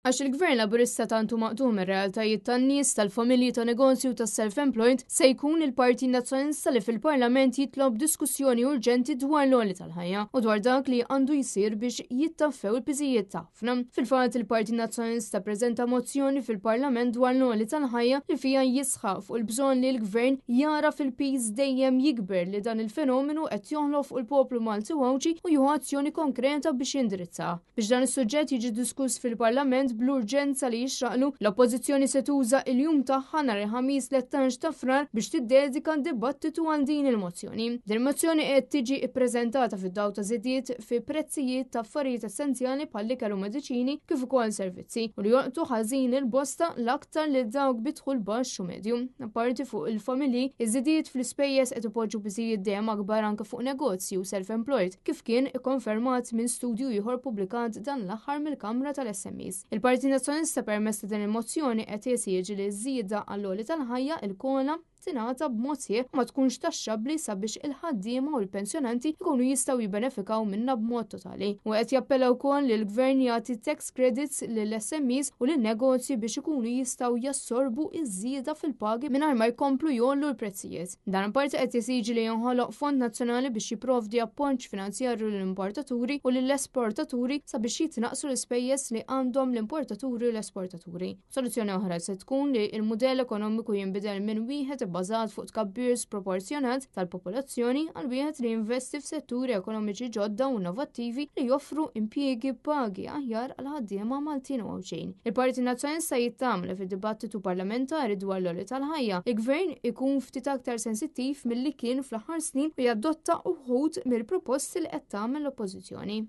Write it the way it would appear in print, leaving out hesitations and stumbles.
Għax il-Gvern Laburista tantu maqtum ir-realtajiet tan-nies, tal-familji, ta' negozju u tas-self-employed se jkun il-Partit Nazzjonalista li fil-Parlament jitlob diskussjoni urġenti dwar l-għoli tal-ħajja u dwar dak li għandu jsir biex jittaffew il-piżijiet ta' ħafna. Fil-fatt il-Partit Nazzjonalista preżenta mozzjoni fil-Parlament dwar l-għoli tal-ħajja li fija jisħaq fuq il-bżonn li l-Gvern jara fil-piż dejjem jikber li dan il-fenomenu qed joħloq fuq il-poplu Malti Wawċi u jieħu azzjoni konkreta biex jindirizzaha. Biex dan is-suġġett jiġi diskuss fil-Parlament bl-urġenza li jixraqlu, l-Oppożizzjoni se tuża il-jum tagħha nhar il-ħamis 13 ta' frar biex tiddedika dibattitu għal din il-mozzjoni. Din il-mozzjoni qed tiġi ppreżentata fid-daw ta' żidiet fi prezzijiet ta' affarijiet essenzjali bħall-ikel u mediċini kif ukoll servizzi u li joqtu ħażin il-bosta l-aktar li dawk bidħul baxx u medju. Apparti fuq il-familji, iż-żidiet fl-ispejjeż qed ipoġġu biżijiet dejjem akbar anke fuq negozju self-employed kif kien ikkonfermat minn studju ieħor pubblikat dan l-aħħar mill-Kamra tal-SMEs. Il-Partit Nazzjonalista permezz ta' din il-mozzjoni qed jesiġi li żieda għall-għoli tal-ħajja il-kola tingħata b'mod sieħ ma tkunx taxxabbli sabiex il-ħaddiema u l-pensjonanti jkunu jistgħu jibbenefikaw minnha b'mod totali. U qed jappella wkoll li l-Gvern jagħti tax credits lill-SMEs u lin-negozji biex ikunu jistgħu jassorbu iż-żieda fil-pagi mingħajr ma jkomplu jollu l-prezzijiet. Dan apparti qed jesiġi li jinħoloq Fond Nazzjonali biex jipprovdi appoġġ finanzjarju lill-importaturi u lill-esportaturi sabiex jitnaqsu l-ispejjeż li għandhom l-importaturi u l-esportaturi. Soluzzjoni oħra se tkun li l-mudell ekonomiku jinbidel minn wieħed bbażat fuq tkabbir sproporzjonat tal-popolazzjoni għal wieħed li jinvesti f'setturi ekonomiċi ġodda u innovattivi li joffru impjiegi pagi aħjar għal ħaddiema Maltin u Wawċin. Il-Partit Nazzjonalista jittama fid-dibattitu parlamentari dwar l-għoli tal-ħajja, il-Gvern ikun ftit aktar sensittiv milli kien fl-aħħar snin u jadotta uħud mill-proposti li qed tagħmel l-Oppożizzjoni.